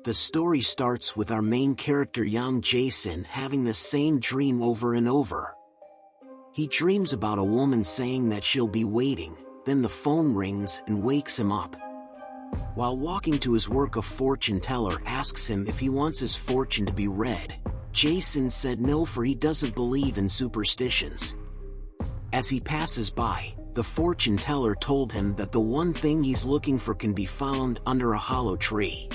The story starts with our main character young Jae Sin having the same dream over and over. He dreams about a woman saying that she'll be waiting, then the phone rings and wakes him up. While walking to his work, a fortune teller asks him if he wants his fortune to be read. Jae Sin said no, for he doesn't believe in superstitions. As he passes by, the fortune teller told him that the one thing he's looking for can be found under a hollow tree.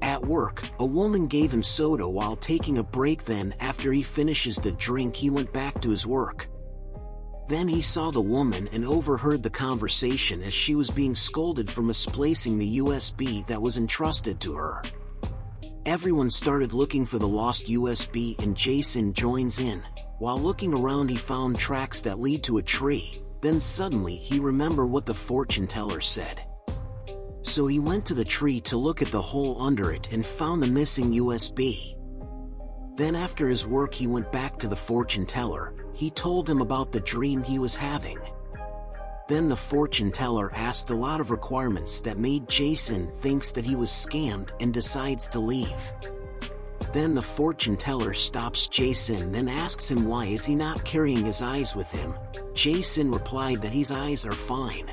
At work, a woman gave him soda while taking a break. Then, after he finishes the drink, he went back to his work. Then he saw the woman and overheard the conversation as she was being scolded for misplacing the USB that was entrusted to her. Everyone started looking for the lost USB and Jae Sin joins in. While looking around, he found tracks that lead to a tree. Then suddenly he remembered what the fortune teller said. So he went to the tree to look at the hole under it and found the missing USB. Then after his work he went back to the fortune teller. He told him about the dream he was having. Then the fortune teller asked a lot of requirements that made Jae Sin thinks that he was scammed and decides to leave. Then the fortune teller stops Jae Sin, then asks him why is he not carrying his eyes with him. Jae Sin replied that his eyes are fine.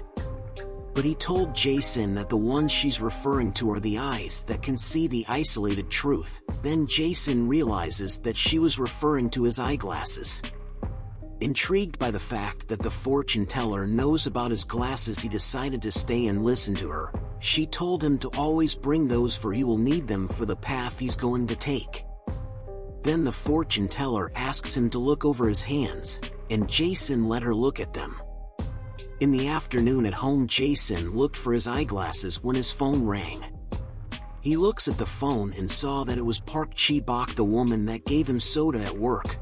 But he told Jae Sin that the ones she's referring to are the eyes that can see the isolated truth. Then Jae Sin realizes that she was referring to his eyeglasses. Intrigued by the fact that the fortune teller knows about his glasses, he decided to stay and listen to her. She told him to always bring those, for he will need them for the path he's going to take. Then the fortune teller asks him to look over his hands, and Jae Sin let her look at them. In the afternoon at home, Jae Sin looked for his eyeglasses when his phone rang. He looks at the phone and saw that it was Park Chi-bok, the woman that gave him soda at work.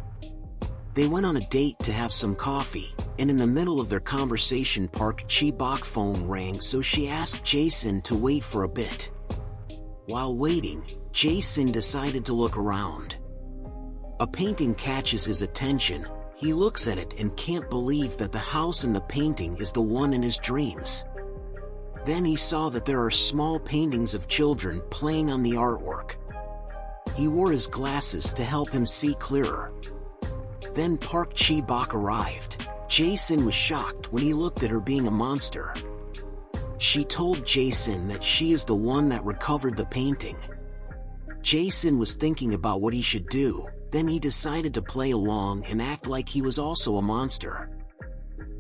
They went on a date to have some coffee, and in the middle of their conversation Park Chi-bok's phone rang, so she asked Jae Sin to wait for a bit. While waiting, Jae Sin decided to look around. A painting catches his attention. He looks at it and can't believe that the house in the painting is the one in his dreams. Then he saw that there are small paintings of children playing on the artwork. He wore his glasses to help him see clearer. Then Park Chi-bok arrived. Jae Sin was shocked when he looked at her being a monster. She told Jae Sin that she is the one that recovered the painting. Jae Sin was thinking about what he should do. Then he decided to play along and act like he was also a monster.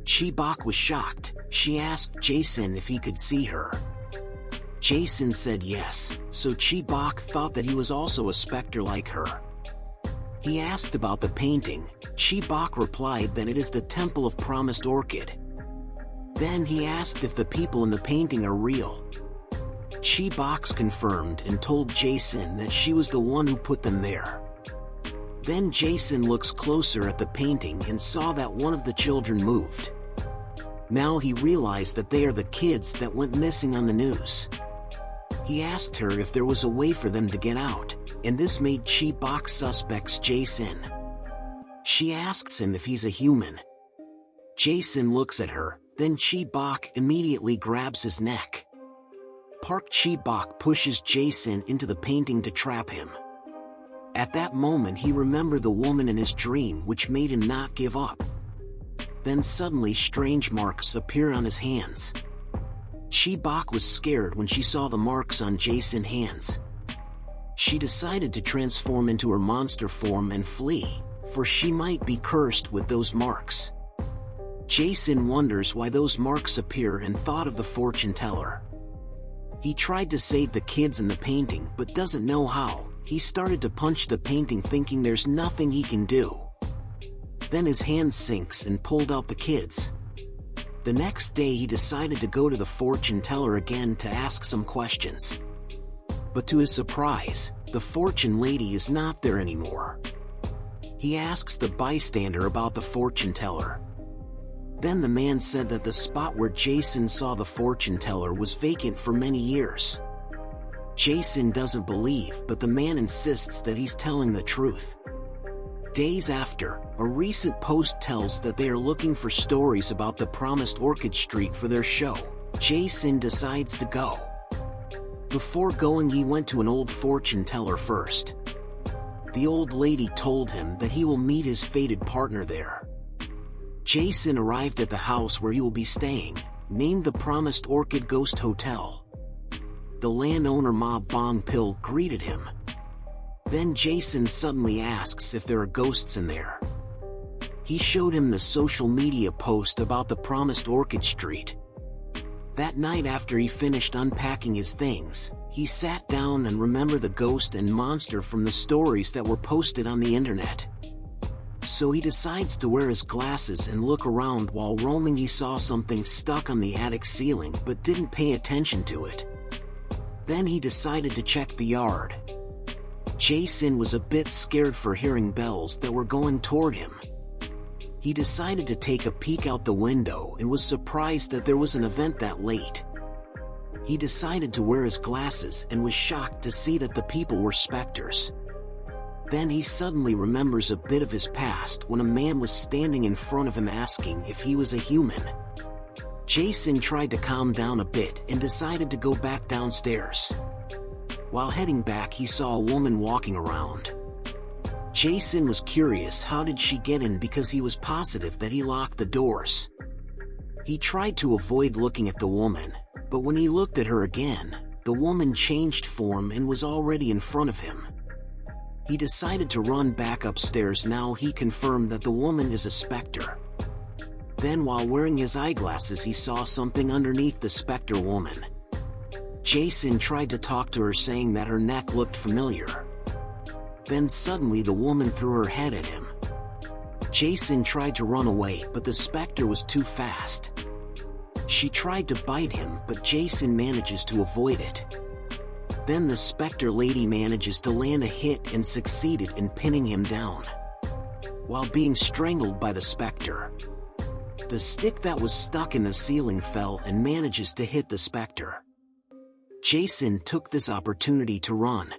Chi-bok was shocked. She asked Jae Sin if he could see her. Jae Sin said yes, so Chi-bok thought that he was also a specter like her. He asked about the painting. Chi-bok replied that it is the Temple of Promised Orchid. Then he asked if the people in the painting are real. Chi-bok confirmed and told Jae Sin that she was the one who put them there. Then Jae Sin looks closer at the painting and saw that one of the children moved. Now he realized that they are the kids that went missing on the news. He asked her if there was a way for them to get out, and this made Chi-bok suspects Jae Sin. She asks him if he's a human. Jae Sin looks at her, then Chi-bok immediately grabs his neck. Park Chi-bok pushes Jae Sin into the painting to trap him. At that moment he remembered the woman in his dream, which made him not give up. Then suddenly strange marks appear on his hands. Chi-bok was scared when she saw the marks on Jae Sin's hands. She decided to transform into her monster form and flee, for she might be cursed with those marks. Jae Sin wonders why those marks appear and thought of the fortune teller. He tried to save the kids in the painting but doesn't know how. He started to punch the painting thinking there's nothing he can do. Then his hand sinks and pulled out the kids. The next day he decided to go to the fortune teller again to ask some questions. But to his surprise, the fortune lady is not there anymore. He asks the bystander about the fortune teller. Then the man said that the spot where Jae Sin saw the fortune teller was vacant for many years. Jae Sin doesn't believe, but the man insists that he's telling the truth. Days after, a recent post tells that they are looking for stories about the promised Orchid Street for their show. Jae Sin decides to go. Before going, he went to an old fortune teller first. The old lady told him that he will meet his fated partner there. Jae Sin arrived at the house where he will be staying, named the Promised Orchid Ghost Hotel. The landowner Ma Bong-pil greeted him. Then Jae Sin suddenly asks if there are ghosts in there. He showed him the social media post about the Promised Orchid Street. That night, after he finished unpacking his things, he sat down and remembered the ghost and monster from the stories that were posted on the internet. So he decides to wear his glasses and look around. While roaming, he saw something stuck on the attic ceiling but didn't pay attention to it. Then he decided to check the yard. Jae Sin was a bit scared for hearing bells that were going toward him. He decided to take a peek out the window and was surprised that there was an event that late. He decided to wear his glasses and was shocked to see that the people were specters. Then he suddenly remembers a bit of his past when a man was standing in front of him asking if he was a human. Jae Sin tried to calm down a bit and decided to go back downstairs. While heading back, he saw a woman walking around. Jae Sin was curious how did she get in, because he was positive that he locked the doors. He tried to avoid looking at the woman, but when he looked at her again, the woman changed form and was already in front of him. He decided to run back upstairs. Now he confirmed that the woman is a specter. Then, while wearing his eyeglasses, he saw something underneath the specter woman. Jae Sin tried to talk to her, saying that her neck looked familiar. Then suddenly the woman threw her head at him. Jae Sin tried to run away, but the specter was too fast. She tried to bite him, but Jae Sin manages to avoid it. Then the specter lady manages to land a hit and succeeded in pinning him down, while being strangled by the specter. The stick that was stuck in the ceiling fell and manages to hit the specter. Jae Sin took this opportunity to run,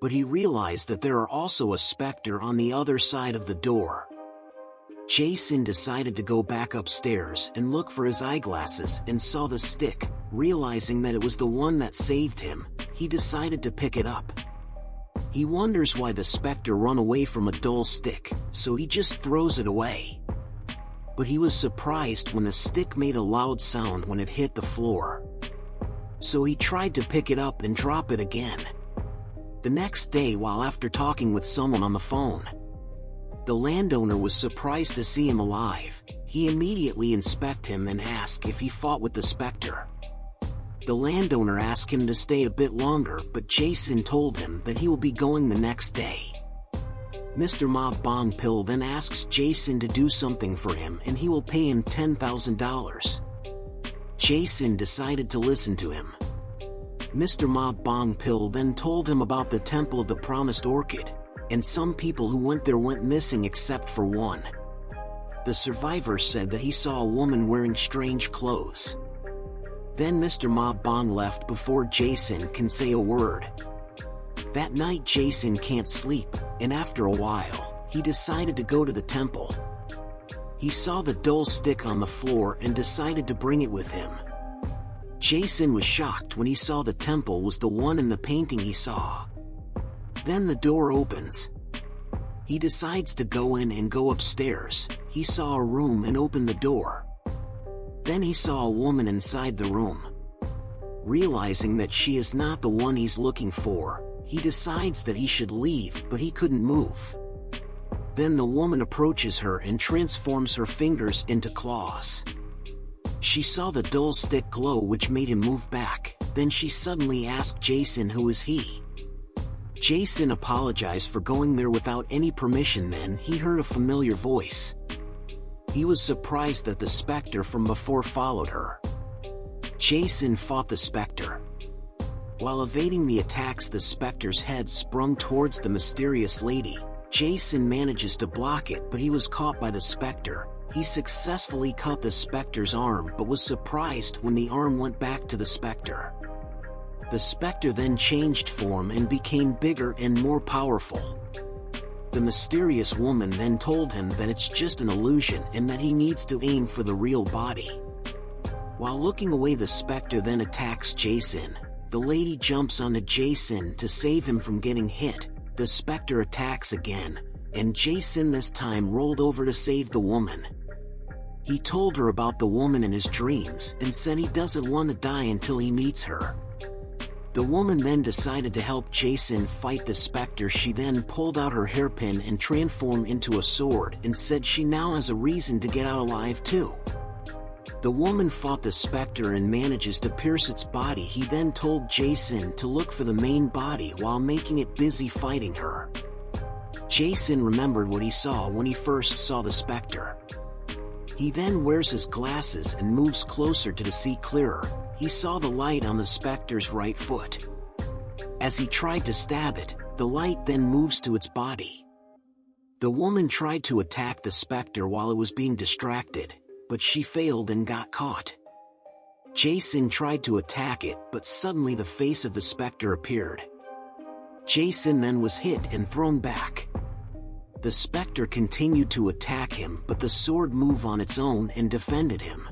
but he realized that there are also a specter on the other side of the door. Jae Sin decided to go back upstairs and look for his eyeglasses and saw the stick. Realizing that it was the one that saved him, he decided to pick it up. He wonders why the specter run away from a dull stick, so he just throws it away. But he was surprised when the stick made a loud sound when it hit the floor. So he tried to pick it up and drop it again. The next day, while after talking with someone on the phone, the landowner was surprised to see him alive. He immediately inspected him and asked if he fought with the specter. The landowner asked him to stay a bit longer, but Jae Sin told him that he will be going the next day. Mr. Ma Bong-pil then asks Jae Sin to do something for him and he will pay him $10,000. Jae Sin decided to listen to him. Mr. Ma Bong-pil then told him about the Temple of the Promised Orchid, and some people who went there went missing except for one. The survivor said that he saw a woman wearing strange clothes. Then Mr. Ma Bong left before Jae Sin can say a word. That night Jae Sin can't sleep, and after a while, he decided to go to the temple. He saw the dull stick on the floor and decided to bring it with him. Jae Sin was shocked when he saw the temple was the one in the painting he saw. Then the door opens. He decides to go in and go upstairs. He saw a room and opened the door. Then he saw a woman inside the room. Realizing that she is not the one he's looking for, he decides that he should leave, but he couldn't move. Then the woman approaches her and transforms her fingers into claws. She saw the dull stick glow, which made him move back. Then she suddenly asked Jae Sin who is he. Jae Sin apologized for going there without any permission. Then he heard a familiar voice. He was surprised that the specter from before followed her. Jae Sin fought the specter. While evading the attacks, the specter's head sprung towards the mysterious lady. Jae Sin manages to block it, but he was caught by the specter. He successfully cut the specter's arm but was surprised when the arm went back to the specter. The specter then changed form and became bigger and more powerful. The mysterious woman then told him that it's just an illusion and that he needs to aim for the real body. While looking away, the specter then attacks Jae Sin. The lady jumps onto Jae Sin to save him from getting hit. The specter attacks again, and Jae Sin this time rolled over to save the woman. He told her about the woman in his dreams and said he doesn't want to die until he meets her. The woman then decided to help Jae Sin fight the specter. She then pulled out her hairpin and transformed into a sword and said she now has a reason to get out alive too. The woman fought the specter and manages to pierce its body. He then told Jae Sin to look for the main body while making it busy fighting her. Jae Sin remembered what he saw when he first saw the specter. He then wears his glasses and moves closer to see clearer. He saw the light on the specter's right foot. As he tried to stab it, the light then moves to its body. The woman tried to attack the specter while it was being distracted, but she failed and got caught. Jae Sin tried to attack it, but suddenly the face of the specter appeared. Jae Sin then was hit and thrown back. The specter continued to attack him, but the sword moved on its own and defended him.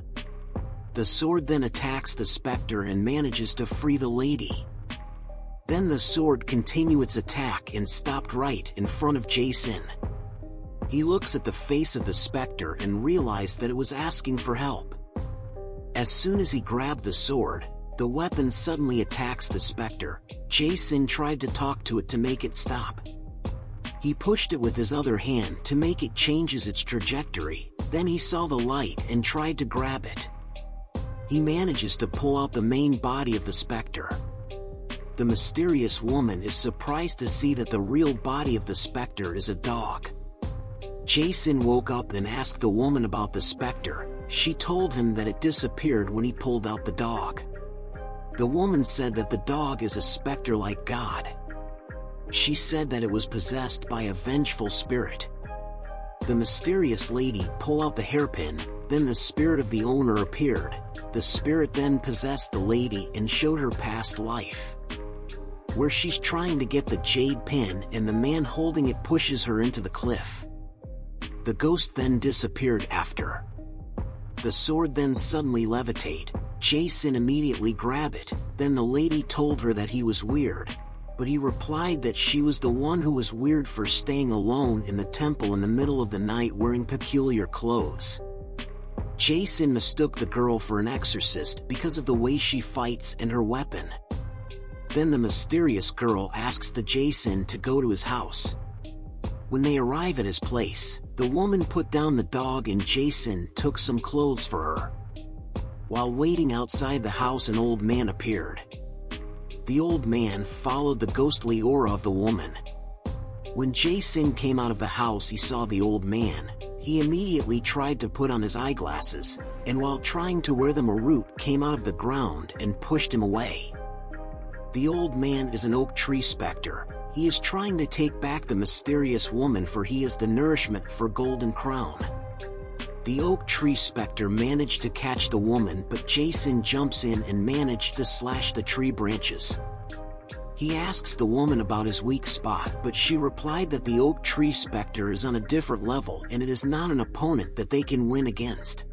The sword then attacks the specter and manages to free the lady. Then the sword continued its attack and stopped right in front of Jae Sin. He looks at the face of the specter and realized that it was asking for help. As soon as he grabbed the sword, the weapon suddenly attacks the specter. Jae Sin tried to talk to it to make it stop. He pushed it with his other hand to make it changes its trajectory. Then he saw the light and tried to grab it. He manages to pull out the main body of the specter. The mysterious woman is surprised to see that the real body of the specter is a dog. Jae Sin woke up and asked the woman about the specter. She told him that it disappeared when he pulled out the dog. The woman said that the dog is a specter like God. She said that it was possessed by a vengeful spirit. The mysterious lady pulled out the hairpin, then the spirit of the owner appeared. The spirit then possessed the lady and showed her past life, where she's trying to get the jade pin and the man holding it pushes her into the cliff. The ghost then disappeared after. The sword then suddenly levitate. Jae Sin immediately grabbed it. Then the lady told her that he was weird, but he replied that she was the one who was weird for staying alone in the temple in the middle of the night wearing peculiar clothes. Jae Sin mistook the girl for an exorcist because of the way she fights and her weapon. Then the mysterious girl asks the Jae Sin to go to his house. When they arrive at his place, the woman put down the dog and Jae Sin took some clothes for her. While waiting outside the house, an old man appeared. The old man followed the ghostly aura of the woman. When Jae Sin came out of the house, he saw the old man. He immediately tried to put on his eyeglasses, and while trying to wear them, a root came out of the ground and pushed him away. The old man is an oak tree specter. He is trying to take back the mysterious woman, for he is the nourishment for Golden Crown. The oak tree specter managed to catch the woman, but Jae Sin jumps in and managed to slash the tree branches. He asks the woman about his weak spot, but she replied that the oak tree specter is on a different level and it is not an opponent that they can win against.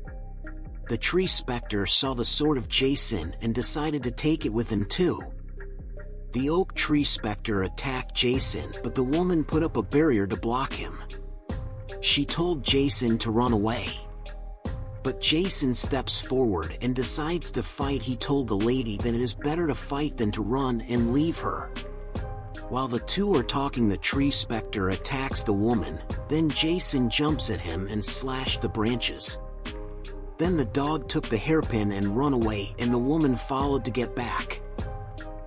The tree specter saw the sword of Jae Sin and decided to take it with him too. The oak tree specter attacked Jae Sin, but the woman put up a barrier to block him. She told Jae Sin to run away, but Jae Sin steps forward and decides to fight. He told the lady that it is better to fight than to run and leave her. While the two are talking, the tree specter attacks the woman. Then Jae Sin jumps at him and slashed the branches. Then the dog took the hairpin and run away, and the woman followed to get back.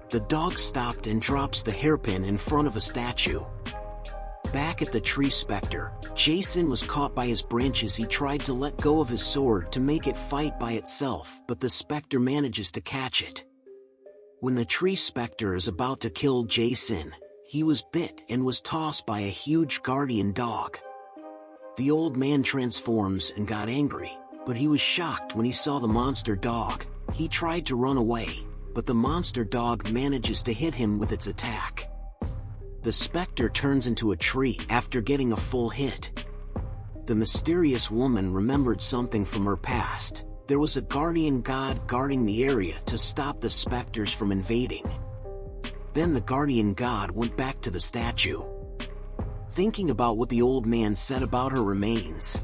The dog stopped and drops the hairpin in front of a statue. Back at the tree specter, Jae Sin was caught by his branches. He tried to let go of his sword to make it fight by itself, but the specter manages to catch it. When the tree specter is about to kill Jae Sin, he was bit and was tossed by a huge guardian dog. The old man transforms and got angry, but he was shocked when he saw the monster dog. He tried to run away, but the monster dog manages to hit him with its attack. The specter turns into a tree after getting a full hit. The mysterious woman remembered something from her past. There was a guardian god guarding the area to stop the specters from invading. Then the guardian god went back to the statue, thinking about what the old man said about her remains.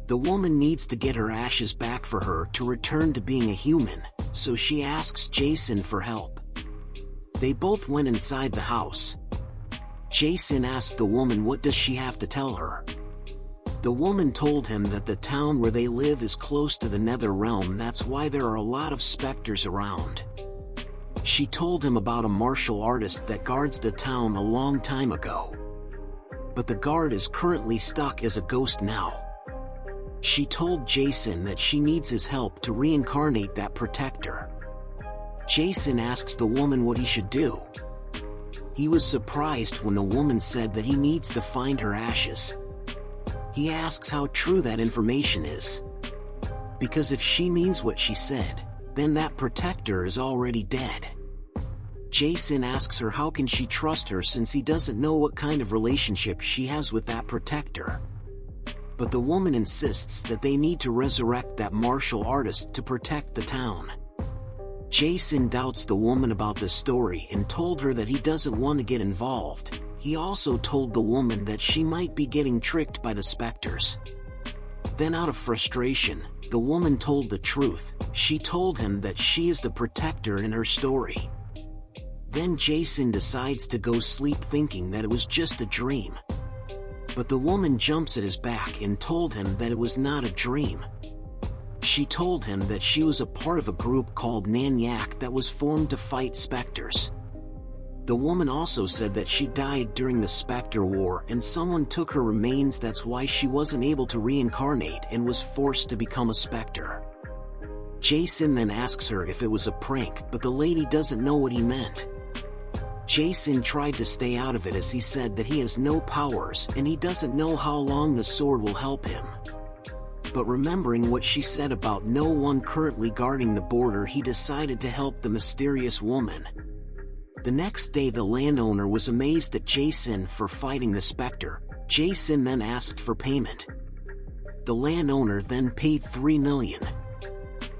The woman needs to get her ashes back for her to return to being a human, so she asks Jae Sin for help. They both went inside the house. Jae Sin asked the woman what does she have to tell her. The woman told him that the town where they live is close to the nether realm, that's why there are a lot of specters around. She told him about a martial artist that guards the town a long time ago. But the guard is currently stuck as a ghost now. She told Jae Sin that she needs his help to reincarnate that protector. Jae Sin asks the woman what he should do. He was surprised when the woman said that he needs to find her ashes. He asks how true that information is. Because if she means what she said, then that protector is already dead. Jae Sin asks her how can she trust her since he doesn't know what kind of relationship she has with that protector. But the woman insists that they need to resurrect that martial artist to protect the town. Jae Sin doubts the woman about this story and told her that he doesn't want to get involved. He also told the woman that she might be getting tricked by the specters. Then out of frustration, the woman told the truth. She told him that she is the protector in her story. Then Jae Sin decides to go sleep thinking that it was just a dream. But the woman jumps at his back and told him that it was not a dream. She told him that she was a part of a group called Nyanyak that was formed to fight specters. The woman also said that she died during the Specter War and someone took her remains, that's why she wasn't able to reincarnate and was forced to become a specter. Jae Sin then asks her if it was a prank, but the lady doesn't know what he meant. Jae Sin tried to stay out of it as he said that he has no powers and he doesn't know how long the sword will help him. But remembering what she said about no one currently guarding the border, he decided to help the mysterious woman. The next day the landowner was amazed at Jae Sin for fighting the specter. Jae Sin then asked for payment. The landowner then paid 3 million.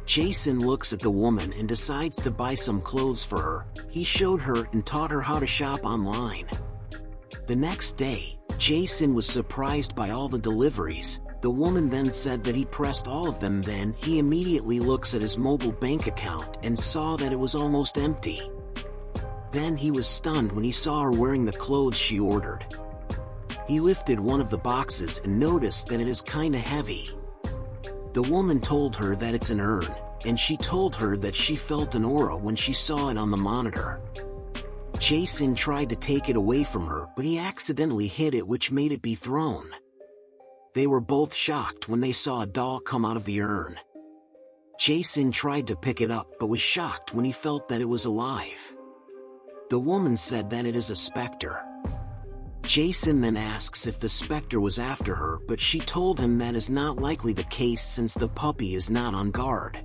Jae Sin looks at the woman and decides to buy some clothes for her. He showed her and taught her how to shop online. The next day, Jae Sin was surprised by all the deliveries. The woman then said that he pressed all of them. Then he immediately looks at his mobile bank account and saw that it was almost empty. Then he was stunned when he saw her wearing the clothes she ordered. He lifted one of the boxes and noticed that it is kinda heavy. The woman told her that it's an urn, and she told her that she felt an aura when she saw it on the monitor. Jae Sin tried to take it away from her, but he accidentally hit it, which made it be thrown. They were both shocked when they saw a doll come out of the urn. Jae Sin tried to pick it up but was shocked when he felt that it was alive. The woman said that it is a specter. Jae Sin then asks if the specter was after her, but she told him that is not likely the case since the puppy is not on guard.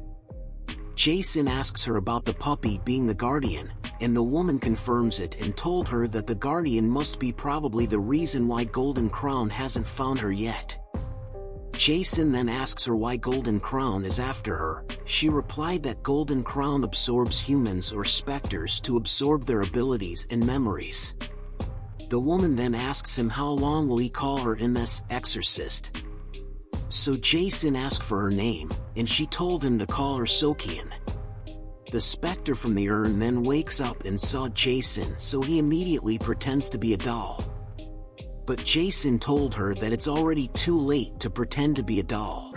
Jae Sin asks her about the puppy being the guardian, and the woman confirms it and told her that the guardian must be probably the reason why Golden Crown hasn't found her yet. Jae Sin then asks her why Golden Crown is after her. She replied that Golden Crown absorbs humans or specters to absorb their abilities and memories. The woman then asks him how long will he call her MS Exorcist. So Jae Sin asked for her name, and she told him to call her Sokian. The specter from the urn then wakes up and saw Jae Sin, so he immediately pretends to be a doll. But Jae Sin told her that it's already too late to pretend to be a doll.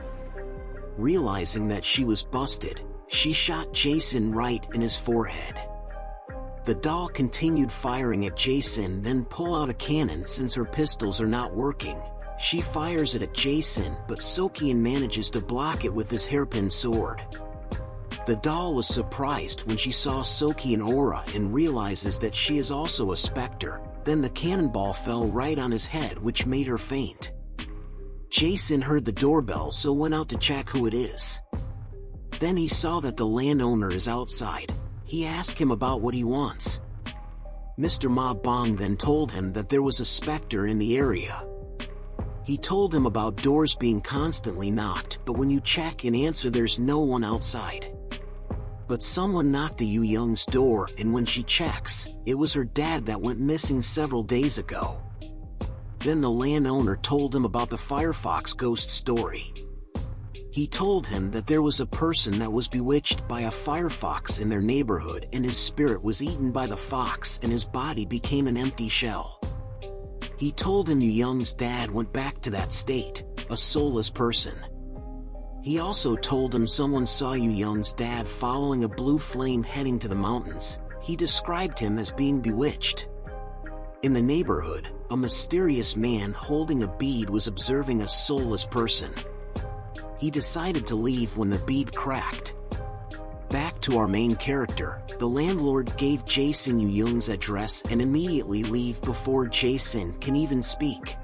Realizing that she was busted, she shot Jae Sin right in his forehead. The doll continued firing at Jae Sin, then pull out a cannon since her pistols are not working. She fires it at Jae Sin, but Sokian manages to block it with his hairpin sword. The doll was surprised when she saw Sokian aura and realizes that she is also a specter. Then the cannonball fell right on his head, which made her faint. Jae Sin heard the doorbell, so went out to check who it is. Then he saw that the landowner is outside. He asked him about what he wants. Mr. Ma Bong then told him that there was a specter in the area. He told him about doors being constantly knocked, but when you check and answer there's no one outside. But someone knocked at Yu Young's door, and when she checks, it was her dad that went missing several days ago. Then the landowner told him about the firefox ghost story. He told him that there was a person that was bewitched by a firefox in their neighborhood, and his spirit was eaten by the fox and his body became an empty shell. He told him Yu Young's dad went back to that state, a soulless person. He also told him someone saw Yu Young's dad following a blue flame heading to the mountains. He described him as being bewitched. In the neighborhood, a mysterious man holding a bead was observing a soulless person. He decided to leave when the bead cracked. Back to our main character, the landlord gave Jae Sin Yu Young's address and immediately leave before Jae Sin can even speak.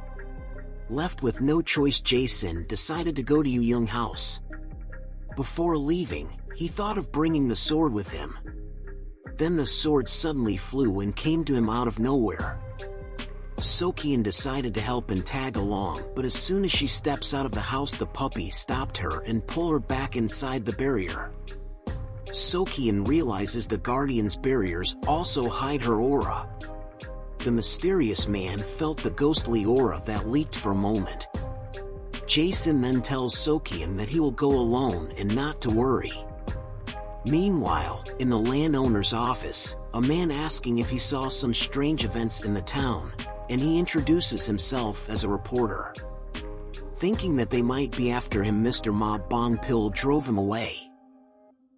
Left with no choice, Jae Sin decided to go to Yu Young's house. Before leaving, he thought of bringing the sword with him. Then the sword suddenly flew and came to him out of nowhere. Sokian decided to help and tag along, but as soon as she steps out of the house, the puppy stopped her and pulled her back inside the barrier. Sokian realizes the guardian's barriers also hide her aura. The mysterious man felt the ghostly aura that leaked for a moment. Jae Sin then tells Sokian that he will go alone and not to worry. Meanwhile, in the landowner's office, a man asking if he saw some strange events in the town, and he introduces himself as a reporter. Thinking that they might be after him, Mr. Ma Bong Pil drove him away.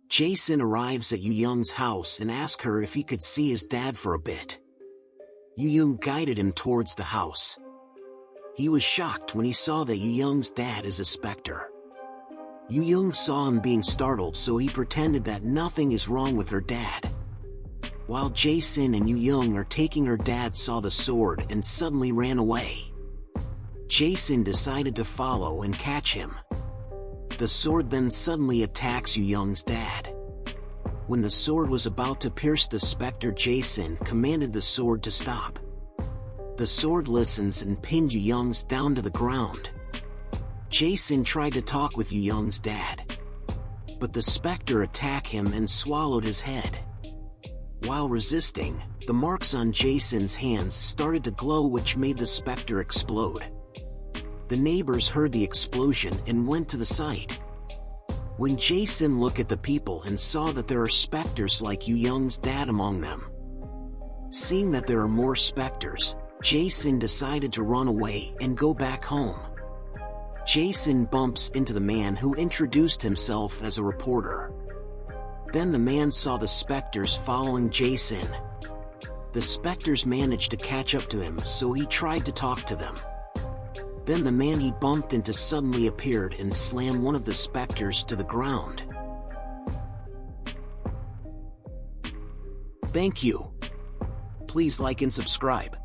Jae Sin arrives at Yu Young's house and asks her if he could see his dad for a bit. Yu Young guided him towards the house. He was shocked when he saw that Yu Young's dad is a specter. Yu Young saw him being startled, so he pretended that nothing is wrong with her dad. While Jae Sin and Yu Young are taking her dad saw the sword and suddenly ran away. Jae Sin decided to follow and catch him. The sword then suddenly attacks Yu Young's dad. When the sword was about to pierce the specter, Jae Sin commanded the sword to stop. The sword listens and pinned Yu Young's down to the ground. Jae Sin tried to talk with Yu Young's dad, but the specter attacked him and swallowed his head. While resisting, the marks on Jae Sin's hands started to glow, which made the specter explode. The neighbors heard the explosion and went to the site. When Jae Sin looked at the people and saw that there are specters like Yu Young's dad among them. Seeing that there are more specters, Jae Sin decided to run away and go back home. Jae Sin bumps into the man who introduced himself as a reporter. Then the man saw the specters following Jae Sin. The specters managed to catch up to him, so he tried to talk to them. Then the man he bumped into suddenly appeared and slammed one of the specters to the ground. Thank you. Please like and subscribe.